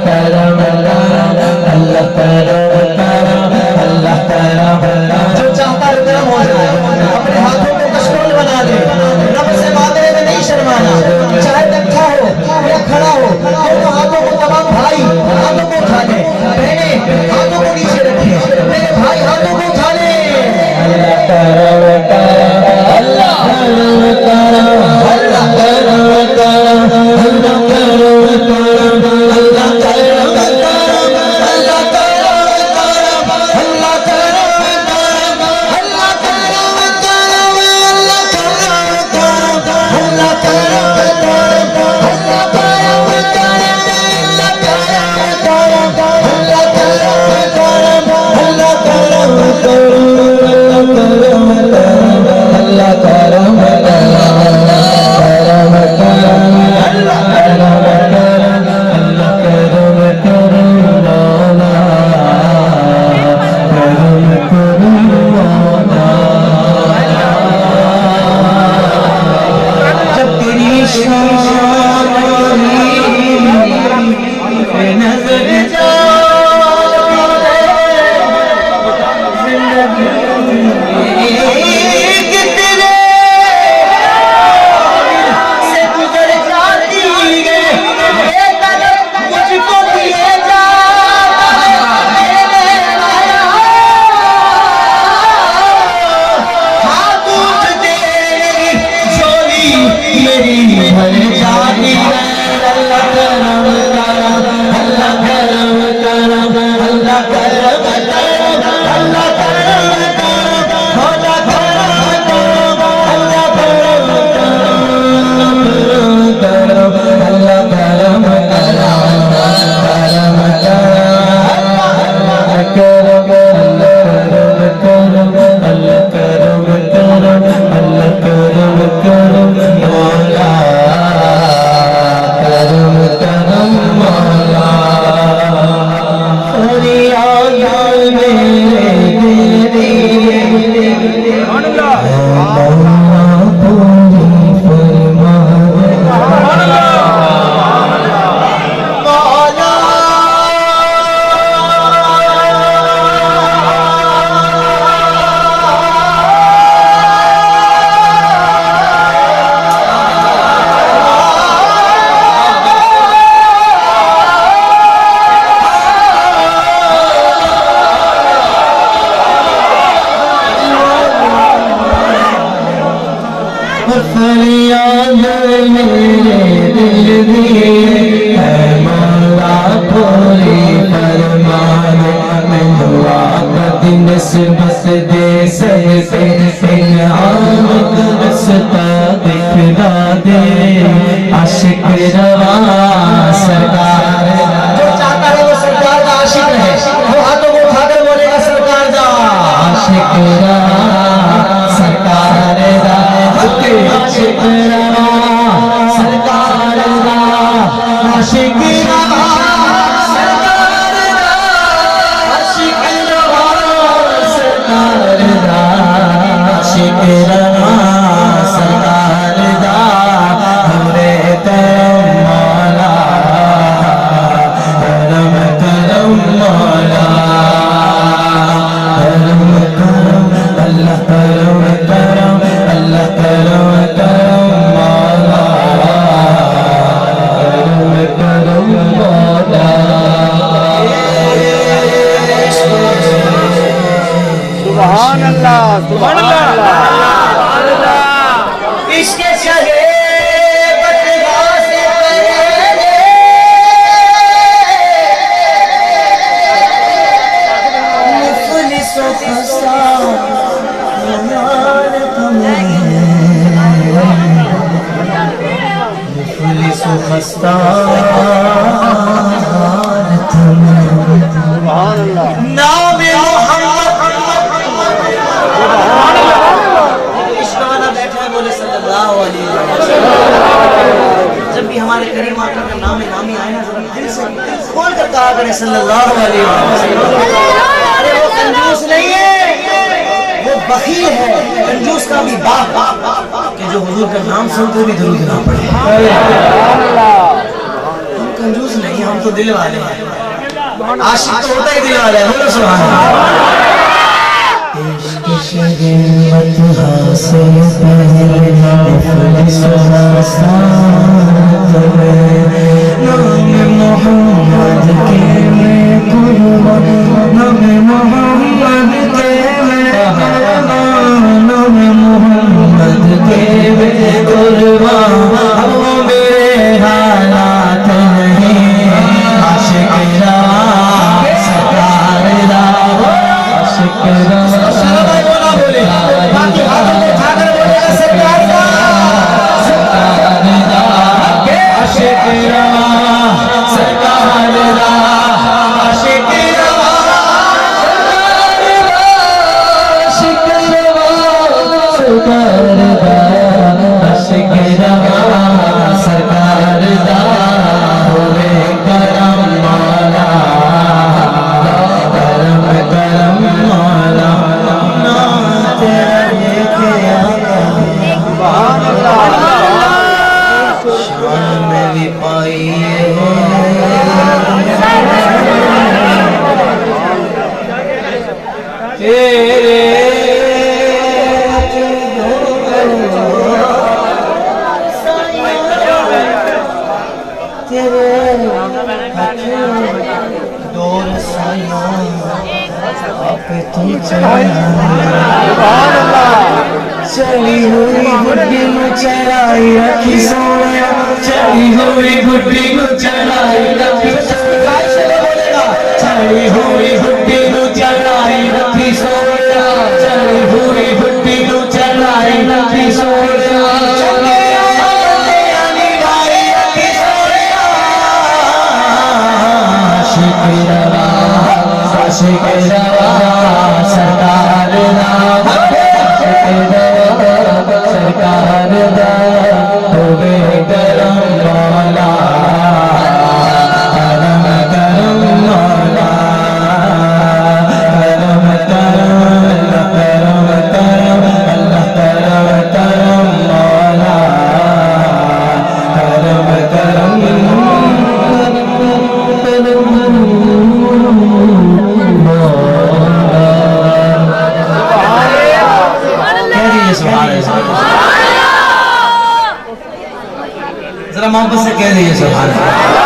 करम अल्लाह करम अल्लाह करम। जो चाहता है करम हो जाए, अपने हाथों को कशकोल बना दे, रब से मांगने में नहीं शर्माना, चाहे बैठा हो या खड़ा हो, दोनों हाथों को तमाम भाई हाथों को उठा ले, बहने हाथों को नीचे रखे, मेरे भाई हाथों को उठा ले। अल्लाह करम अल्लाह करम अल्लाह करम अल्लाह जब भी हमारे करीम आका का नाम नामी आए ना, दिल से खोल कर कहा करें सल्लल्लाहु अलैहि वसल्लम। अरे वो कंजूस नहीं है, वो बखील है। कंजूस का भी बाप कि जो हुजूर का नाम सुनते भी दरूद ना पढ़े। उनका कंजूस नहीं, हम तो दिल वाले हैं। आशिक तो होता ही दिल वाला है। बोलो सुभान अल्लाह। इश्क शरीयत हासिल पहले मुफलिस मसात में नाम मोहम्मद के मैं कुर्बान, नाम मोहम्मद के मैं कुर्बान, नाम मोहम्मद के मैं कुर्बान। अब वो मेरे हालात नहीं, आशिक रवा सरकार दा, आशिक रवा शराबाई बोला बोले, बाकी हाथों को उठाकर बोलेगा सरकार दा, सरकार दा, आशिक रवा सरकार दा, आशिक रवा आशिक रवा सरकार दा, आशिक रवा सरकार दा, होवे करम मौला, करम करम मौला, नाम तेरा लेके आया शान में भी पाइए। तेरे दौर साया आप तू चली हुई बुढ़ी में चढ़ाई रखी सोया, चली हुई बुढ़ी में चढ़ाई रखी सोया, चली हुई बुढ़ी में चढ़ाई रखी सोया, चली हुई बुढ़ी में चढ़ाई रखी सोया, आशिक रवा आशिक रवा सरकार दा, आशिक रवा सरकार दा, होवे करम मौला, करम करम मौला, करम करम करम करम अल्लाह, करम करम मौला, करम करम जरा मोहब्बत से कह दीजिए सुभान अल्लाह।